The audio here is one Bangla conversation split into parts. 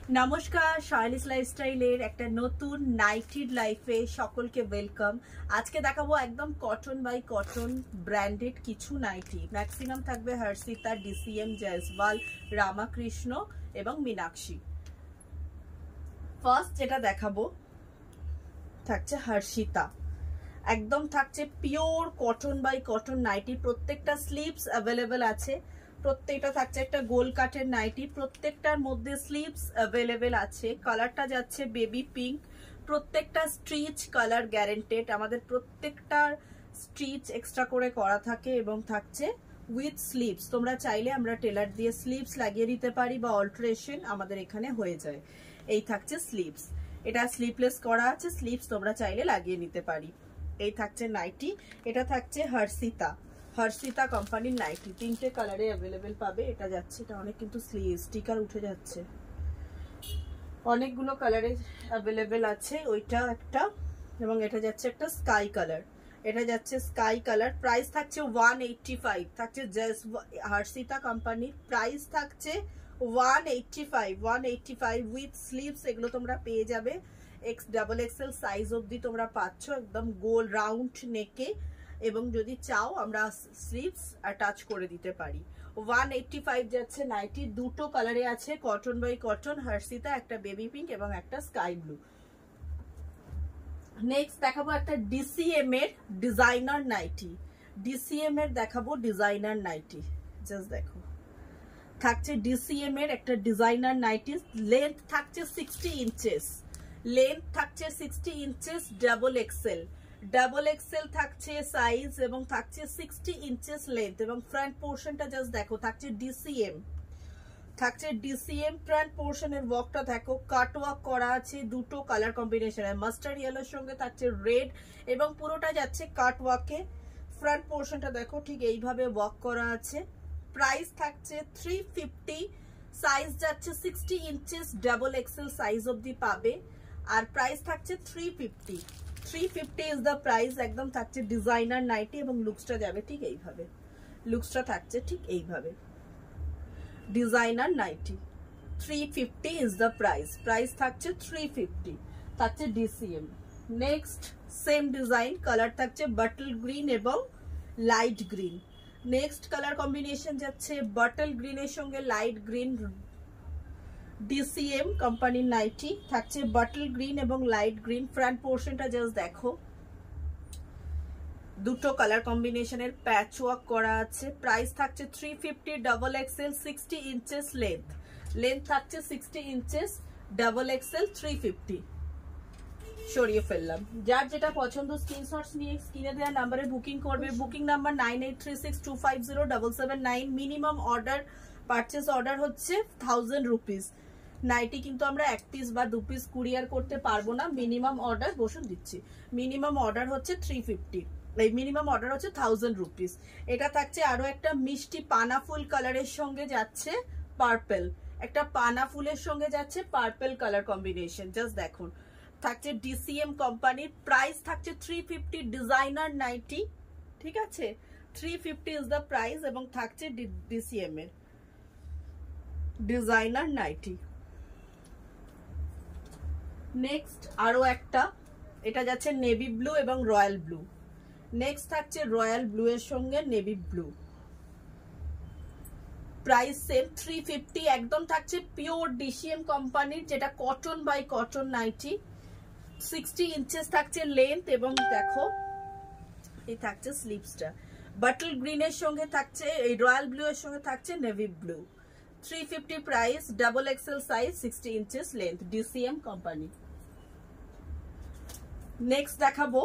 নমস্কার, শার্লিস লাইফস্টাইলের একটা নতুন নাইটির লাইফে সকলকে ওয়েলকাম। আজকে দেখাবো একদম কটন বাই কটন ব্র্যান্ডেড কিছু নাইটি। ম্যাক্সিমাম থাকবে হর্ষিতা, ডিসিএম, জয়সওয়াল, রামাকৃষ্ণ এবং মীনাক্ষী। ফার্স্ট যেটা দেখাবো থাকছে হর্ষিতা, একদম থাকছে pure cotton by cotton nighty. প্রত্যেকটা স্লিভস অ্যাভেলেবেল আছে, প্রত্যেকটা থাকছে একটা গোল কাটের নাইটি, প্রত্যেকটার মধ্যে স্লিভস অ্যাভেলেবেল আছে। কালারটা যাচ্ছে বেবি পিঙ্ক, প্রত্যেকটা স্ট্রিচ কালার গ্যারেন্টেড। আমাদের প্রত্যেকটার স্ট্রিচ এক্সট্রা করে করা থাকে এবং থাকছে উইথ স্লিভস। তোমরা চাইলে আমরা টেলার দিয়ে স্লিভস লাগিয়ে দিতে পারি বা অল্টারেশন আমাদের এখানে হয়ে যায়। এই থাকছে স্লিভস, এটা স্লিভলেস করা আছে, স্লিভস তোমরা চাইলে লাগিয়ে নিতে পারি। এই থাকছে নাইটি, এটা থাকছে হর্ষিতা, হর্ষিতা কোম্পানির নাইটি। তিনটে কালারে অ্যাভেলেবেল পাবে। এটা যাচ্ছে, এটা অনেক কিন্তু স্টিকার উঠে যাচ্ছে, অনেকগুলো কালারে অ্যাভেলেবেল আছে। ওইটা একটা, এবং এটা যাচ্ছে একটা স্কাই কালার, এটা যাচ্ছে স্কাই কালার। প্রাইস থাকছে 185, থাকছে হর্ষিতা কোম্পানির প্রাইস থাকছে 185 উইথ স্লিভস। এগুলো তোমরা পেয়ে যাবে XXL সাইজ অবধি তোমরা পাচ্ছ, একদম গোল রাউন্ড নেকে, এবং যদি চাও আমরা স্লিভস অ্যাটাচ করে দিতে পারি। 185 যাচ্ছে নাইটি। দুটো কালারে আছে, কটন বাই কটন হর্ষিতা, একটা বেবি পিঙ্ক এবং একটা স্কাই ব্লু। নেক্সট দেখাবো একটা ডিসিএম এর ডিজাইনার নাইটি। ডিসিএম এর দেখাবো ডিজাইনার নাইটি, জাস্ট দেখো থাকছে ডিসিএম এর একটা ডিজাইনার নাইটি। লেন্থ থাকছে 60 ইঞ্চেস, লেন্থ থাকছে 60 ইঞ্চেস, ডাবল এক্সেল থাকছে সাইজ, এবং থাকছে 60 ইঞ্চেস লেন্থ। এবং ফ্রন্ট পোর্শনটা জাস্ট দেখো থাকছে ডিসিএম, থাকছে ডিসিএম। ফ্রন্ট পোর্শনের ওয়ার্কটা দেখো, কাট ওয়ার্ক করা আছে দুটো কালার কম্বিনেশনে, মাস্টার্ড ইয়েলোর সঙ্গে থাকছে রেড, এবং পুরোটা যাচ্ছে কাট ওয়ার্কে। ফ্রন্ট পোর্শনটা দেখো ঠিক এইভাবে ওয়ার্ক করা আছে। প্রাইস থাকছে 350, সাইজ যাচ্ছে 60 ইঞ্চেস, ডাবল এক্সেল সাইজ অবধি পাবে। আর প্রাইস থাকছে 350 ইজ দ্য প্রাইস। একদম থাকছে ডিজাইনার নাইটি, এবং লুকসটা যাবে ঠিক এইভাবে, লুকসটা থাকছে ঠিক এইভাবে। Designer nighty 350 is the price, price থাকছে 350, থাকছে DCM. Next same design, colour থাকছে বাটল গ্রিন এবং light green. Next colour combination যাচ্ছে বাটল গ্রিনের সঙ্গে লাইট গ্রিন। ডিসিএম কোম্পানির নাইটি, থাকছে বাটল গ্রিন এবং লাইট গ্রিন। ফ্রন্ট পোর্শনটা জাস্ট দেখো, দুটো কালার কম্বিনেশনের প্যাচ ওয়ার্ক করা আছে। প্রাইস থাকছে 350, double XL 60 inches length, length থাকছে 60 ইঞ্চেস, ডাবল এক্সেল 350। সরিয়ে ফেললাম। যার যেটা পছন্দ স্ক্রিনশটস নিয়ে স্ক্রিনে দেওয়া নাম্বারে বুকিং করবে। Booking number 9836250779। Minimum order, purchase order হচ্ছে 1000 রুপিস। নাইটি কিন্তু আমরা এক পিস বা দু পিস কুরিয়ার করতে পারবো না, মিনিমাম অর্ডার বসুন দিচ্ছি, মিনিমাম অর্ডার হচ্ছে 350, এই মিনিমাম অর্ডার হচ্ছে 1000 রুপিস। এটা থাকছে আরো একটা মিষ্টি পানা ফুল কালারের সঙ্গে যাচ্ছে পার্পল, একটা পানা ফুলের সঙ্গে যাচ্ছে পার্পল কালার কম্বিনেশন, জাস্ট দেখুন। থাকছে ডিসিএম কোম্পানির, প্রাইস থাকছে 350, ডিজাইনার নাইটি, ঠিক আছে 350 ইজ দ্য প্রাইস, এবং থাকছে ডিসিএম এর ডিজাইনার নাইটি। নেক্সট আরো একটা, এটা যাচ্ছে নেভি ব্লু এবং রয়্যাল ব্লু। নেক্সট থাকছে রয়্যাল ব্লু এর সঙ্গে নেভি ব্লু। প্রাইস সেম 350, একদম থাকছে পিওর ডিসিএম কোম্পানির, যেটা cotton by cotton nighty. 60 inches থাকছে লেন্থ, এবং দেখো এই থাকছে স্লিভসটা বাটল গ্রিনের সঙ্গে থাকছে, এই রয়্যাল ব্লু এর সঙ্গে থাকছে navy blue. 350 price, double XL size, 60 inches length, DCM company. Next দেখাবো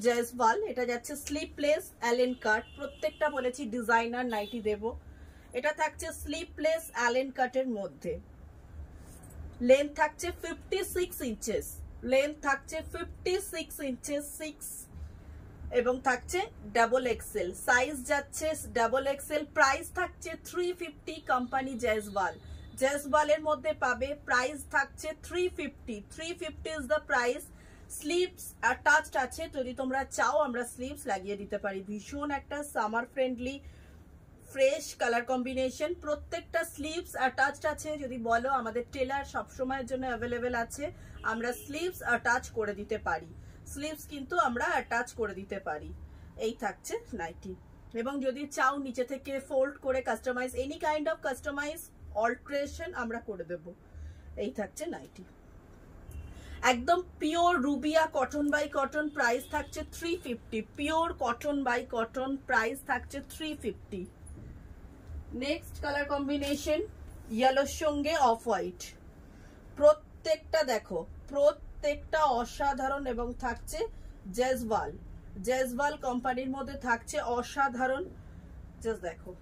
জয়সওয়াল, এটা যাচ্ছে স্লিপলেস অ্যালেন কাট। প্রত্যেকটা বলেছি ডিজাইনার নাইটি দেব। এটা থাকছে স্লিপলেস অ্যালেন কাটের মধ্যে। লেন্থ থাকছে 56 ইঞ্চেস, লেন্থ থাকছে 56 ইঞ্চেস 6, এবং থাকছে ডাবল এক্সেল সাইজ যাচ্ছে ডাবল এক্সেল। প্রাইস থাকছে 350, কোম্পানি জয়সওয়ালের মধ্যে পাবে। প্রাইস থাকছে 350 is the price. Sleeves attached আছে, যদি তোমরা চাও আমরা স্লিভস লাগিয়ে দিতে পারি। ভীষণ একটা summer friendly fresh colour combination, প্রত্যেকটা স্লিভস অ্যাটাচড আছে। যদি বলো আমাদের টেলার সবসময়ের জন্য অ্যাভেলেবেল আছে, আমরা স্লিভস অ্যাটাচ করে দিতে পারি, স্লিভস কিন্তু আমরা অ্যাটাচ করে দিতে পারি। এই থাকছে নাইটি। এবং যদি চাও নিচে থেকে ফোল্ড করে customise, any kind of customise alteration আমরা করে দেব। এই থাকছে নাইটি, একদম পিওর রুবিয়া কটন বাই কটন, প্রাইস থাকছে 350। Pure cotton by cotton, price থাকছে 350। নেক্সট কালার কম্বিনেশন ইয়েলোর সঙ্গে অফ হোয়াইট, প্রত্যেকটা দেখো প্রত্যেকটা অসাধারণ, এবং থাকছে জেসওয়াল, জেসওয়াল কোম্পানির মধ্যে থাকছে অসাধারণ। জাস্ট দেখো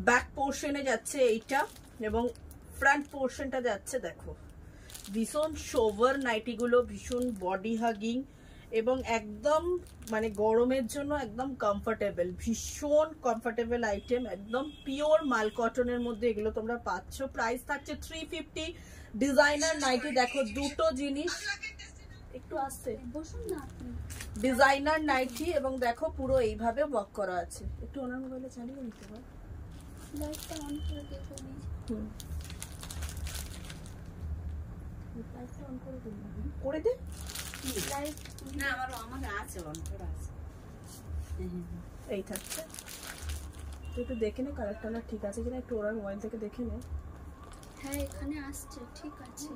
ব্যাক পোর্শনে যাচ্ছে এইটা, এবং ফ্রন্ট পোর্শনটা যাচ্ছে দেখো ভীষণ সোভার নাইটিগুলো, ভীষণ বডি হাগিং, এবং একদম মানে গরমের জন্য একদম কমফোর্টেবল, ভীষণ কমফোর্টেবল আইটেম, একদম পিওর মাল কটনের মধ্যে এগুলো তোমরা পাচ্ছ। প্রাইস থাকছে 350। ডিজাইনার নাইটি দেখো, দুটো জিনিস একটু আসছে, ডিজাইনার নাইটি, এবং দেখো পুরো এইভাবে ওয়ার্ক করা আছে। একটু ওনার মোবাইলে চালিয়ে নিতে পারো, লাইটটা অন করে দেখো। লাইটটা অন করে দিন, করে দে। লাইট না আমার আছে, অন করা আছে। এই থাকছে, তুই একটু দেখে নে কালার টালার ঠিক আছে কিনা, একটু ওনার মোবাইল থেকে দেখে নে। হ্যাঁ এখানে আসছে, ঠিক আছে।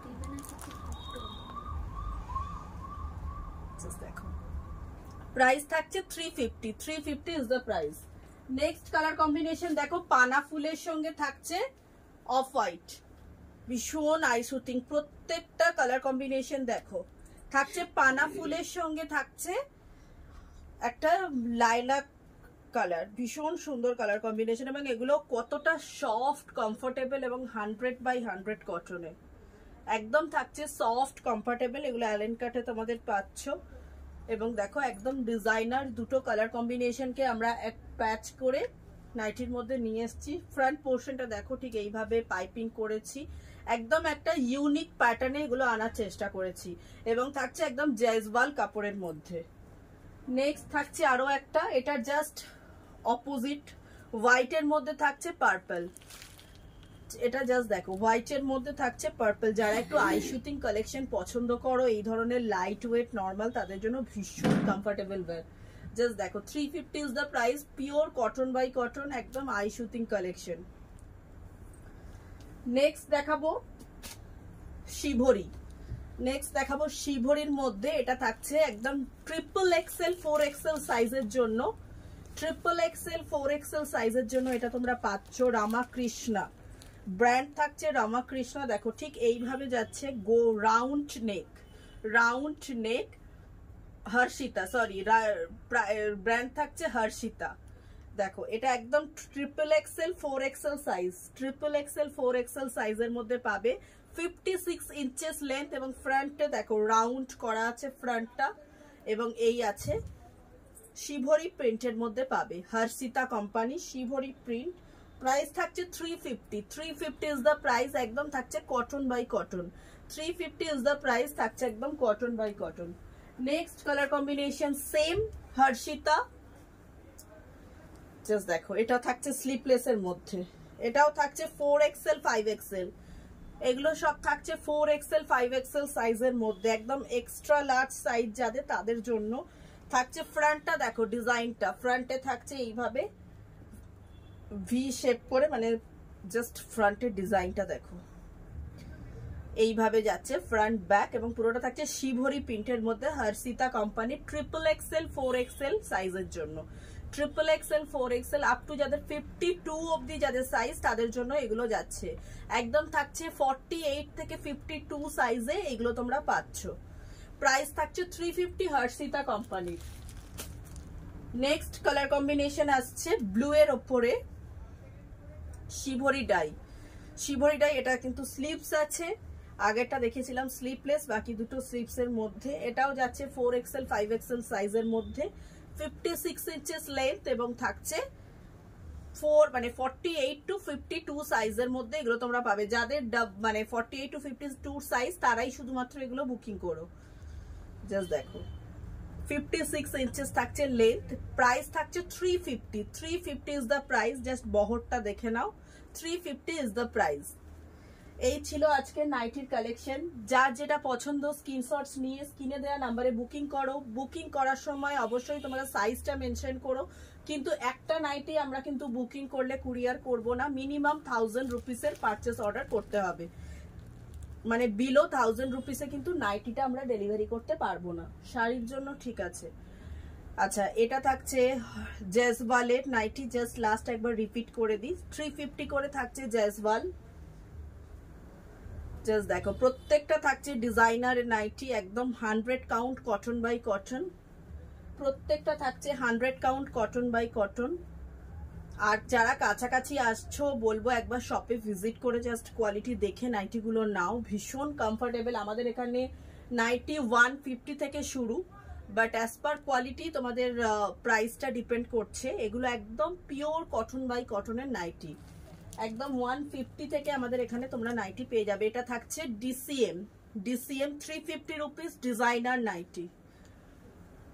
দিবে না কিছু ফটো। জাস্ট দেখো প্রাইস থাকছে 350। 350 is the price. Next colour combination দেখো, পানা ফুলের সঙ্গে থাকছে অফ হোয়াইট, ভীষণ আই শুটিং। প্রত্যেকটা কালার কম্বিনেশন দেখো থাকছে পানা ফুলের সঙ্গে থাকছে একটা লাইলাক কালার, ভীষণ সুন্দর কালার কম্বিনেশন, এবং এগুলো কতটা সফট কমফোর্টেবল, এবং 100/100 কটনে একদম থাকছে সফট কমফোর্টেবল। এগুলো অ্যালেন কাটে তোমাদের পাচ্ছ, এবং দেখো একদম ডিজাইনার দুটো কালার কম্বিনেশনকে আমরা এক প্যাচ করে নাইটির মধ্যে নিয়ে এসেছি। ফ্রন্ট পোর্শনটা দেখো ঠিক এইভাবে পাইপিং করেছি, একদম একটা ইউনিক প্যাটার্নে এগুলো আনার চেষ্টা করেছি, এবং থাকছে একদম জেসওয়াল কাপড়ের মধ্যে। নেক্সট থাকছে আরো একটা, এটা জাস্ট অপোজিট, হোয়াইটের মধ্যে থাকছে পার্পল। এটা জাস্ট দেখো হোয়াইটের মধ্যে থাকছে পার্পল। যারা একটু আই শুটিং কালেকশন পছন্দ করো, এই ধরনের লাইট ওয়েট নর্মাল, তাদের জন্য ভীষণ কমফোর্টেবল ওয়্যার। জাস্ট দেখো 350 is the price. Pure cotton by cotton, একদম আই শুটিং কালেকশন। নেক্সট দেখাবো শিভরি। নেক্সট দেখাবো শিভরির মধ্যে, এটা থাকছে একদম XXL 4XL সাইজের জন্য, XXL 4XL সাইজের জন্য এটা তোমরা পাচ্ছ। রামাকৃষ্ণা ব্র্যান্ড থাকছে, রামাকৃষ্ণা। দেখো ঠিক এইভাবে যাচ্ছে, go round neck, round neck. Harshitha, sorry brand থাকছে হর্ষিতা। দেখো এটা একদম XXL 4XL size, XXL 4XL সাইজের মধ্যে পাবে। 56 ইঞ্চেস লেন্থ, এবং ফ্রন্টে দেখো রাউন্ড করা আছে ফ্রন্টটা, এবং এই আছে শিভরি প্রিন্টের মধ্যে পাবে, হর্ষিতা কোম্পানি শিভরি প্রিন্ট। প্রাইস থাকছে 350। 350 ইজ দ্য প্রাইস, একদম থাকছে cotton by cotton. 350 is the price, থাকছে একদম cotton by cotton. Next colour combination same Harshita, just দেখো এটা থাকছে স্লিপলেস এর মধ্যে, এটাও থাকছে 4XL 5XL, এগুলো সব থাকছে 4XL 5XL সাইজের মধ্যে, একদম এক্সট্রা লার্জ সাইজ যাদের তাদের জন্য থাকছে। ফ্রন্টটা দেখো ডিজাইনটা, ফ্রন্টে থাকছে এইভাবে ভি শেপ করে, মানে জাস্ট ফ্রন্টের ডিজাইনটা দেখো এইভাবে যাচ্ছে ফ্রন্ট ব্যাক, এবং পুরোটা থাকছে শিভরি প্রিন্টের মধ্যে, হর্ষিতা কোম্পানি। XXL 4XL সাইজের জন্য, XXL 4XL আপ টু যাদের 52 অবধি যাদের সাইজ তাদের জন্য এগুলো যাচ্ছে। একদম থাকছে 48 থেকে 52 সাইজে এগুলো তোমরা পাচ্ছ। প্রাইস থাকছে 350 হর্ষিতা কোম্পানির। নেক্সট কালার কম্বিনেশন আসছে ব্লু এর ওপরে শিভরি ডাই। শিভরি ডাই এটা কিন্তু স্লিভস আছে, আগেরটা দেখেছিলাম স্লিপলেস, বাকি দুটো স্লিভস এর মধ্যে। এটাও যাচ্ছে 4XL 5XL সাইজের মধ্যে, 56 ইঞ্চেস লেন্থ, এবং থাকছে 48 to 52 সাইজের মধ্যে এগুলো তোমরা পাবে। যাদের মানে 48 to 52 সাইজ তারাই শুধুমাত্র এগুলো বুকিং করো। জাস্ট দেখো 56 ইঞ্চেস থাকছে লেন্থ, প্রাইস থাকছে 350। 350 ইজ দ্য প্রাইস, জাস্ট বহরটা দেখে নাও, 350 ইজ দ্য প্রাইস। এই ছিল আজকে নাইটির কালেকশন। যার যেটা পছন্দ স্ক্রিনশটস নিয়ে স্ক্রিনে দেওয়া নাম্বারে বুকিং করো। বুকিং করার সময় অবশ্যই তোমরা সাইজটা মেনশন করো, কিন্তু একটা নাইটি আমরা কিন্তু বুকিং করলে কুরিয়ার করব না, মিনিমাম 1000 রুপিসের পারচেস অর্ডার করতে হবে, মানে বিলো 1000 রুপিসে কিন্তু নাইটিটা আমরা ডেলিভারি করতে পারবো না শাড়ির জন্য, ঠিক আছে। আচ্ছা, এটা থাকছে জেসওয়ালের নাইটি, জাস্ট লাস্ট একবার রিপিট করে দিই, 350 করে থাকছে জেসওয়াল। জাস্ট দেখো প্রত্যেকটা থাকছে ডিজাইনার নাইটি, একদম 100 কাউন্ট কটন বাই কটন, প্রত্যেকটা থাকছে 100 কাউন্ট কটন বাই কটন। আর যারা কাছাকাছি আসছো বলবো একবার শপে ভিজিট করে জাস্ট কোয়ালিটি দেখে নাইটিগুলো নাও, ভীষণ কমফোর্টেবল। আমাদের এখানে নাইটি 150 থেকে শুরু, বাট অ্যাজ পার কোয়ালিটি তোমাদের প্রাইসটা ডিপেন্ড করছে। এগুলো একদম পিওর কটন বাই কটনের নাইটি, একদম 150 থেকে আমাদের এখানে তোমরা নাইটি পেয়ে যাবে। এটা থাকছে ডিসিএম 350 রুপিস ডিজাইনার নাইটি,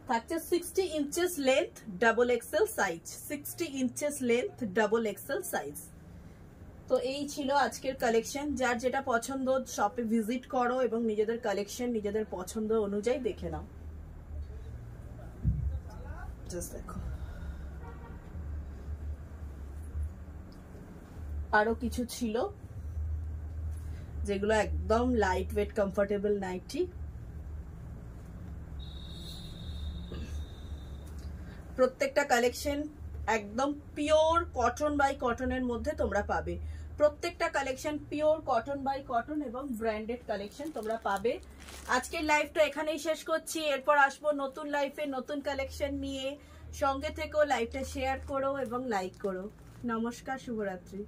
থাকছে 60 inches length double XL size, 60 inches length double XL size. তো এই ছিল আজকের কালেকশন। যার যেটা পছন্দ শপে ভিজিট করো এবং নিজেদের কালেকশন নিজেদের পছন্দ অনুযায়ী দেখে নাও। জাস্ট দেখো আরো কিছু ছিল যেগুলো একদম লাইট ওয়েট কমফোর্টেবল নাইটি। প্রত্যেকটা কালেকশন একদম পিওর কটন বাই কটনের মধ্যে তোমরা পাবে, প্রত্যেকটা collection pure cotton by cotton এবং ব্র্যান্ডেড কালেকশন তোমরা পাবে। আজকের লাইভটা এখানেই শেষ করছি, এরপর আসবো নতুন লাইফে নতুন কালেকশন নিয়ে। সঙ্গে থেকেও লাইভটা শেয়ার করো এবং লাইক করো। নমস্কার, শুভরাত্রি।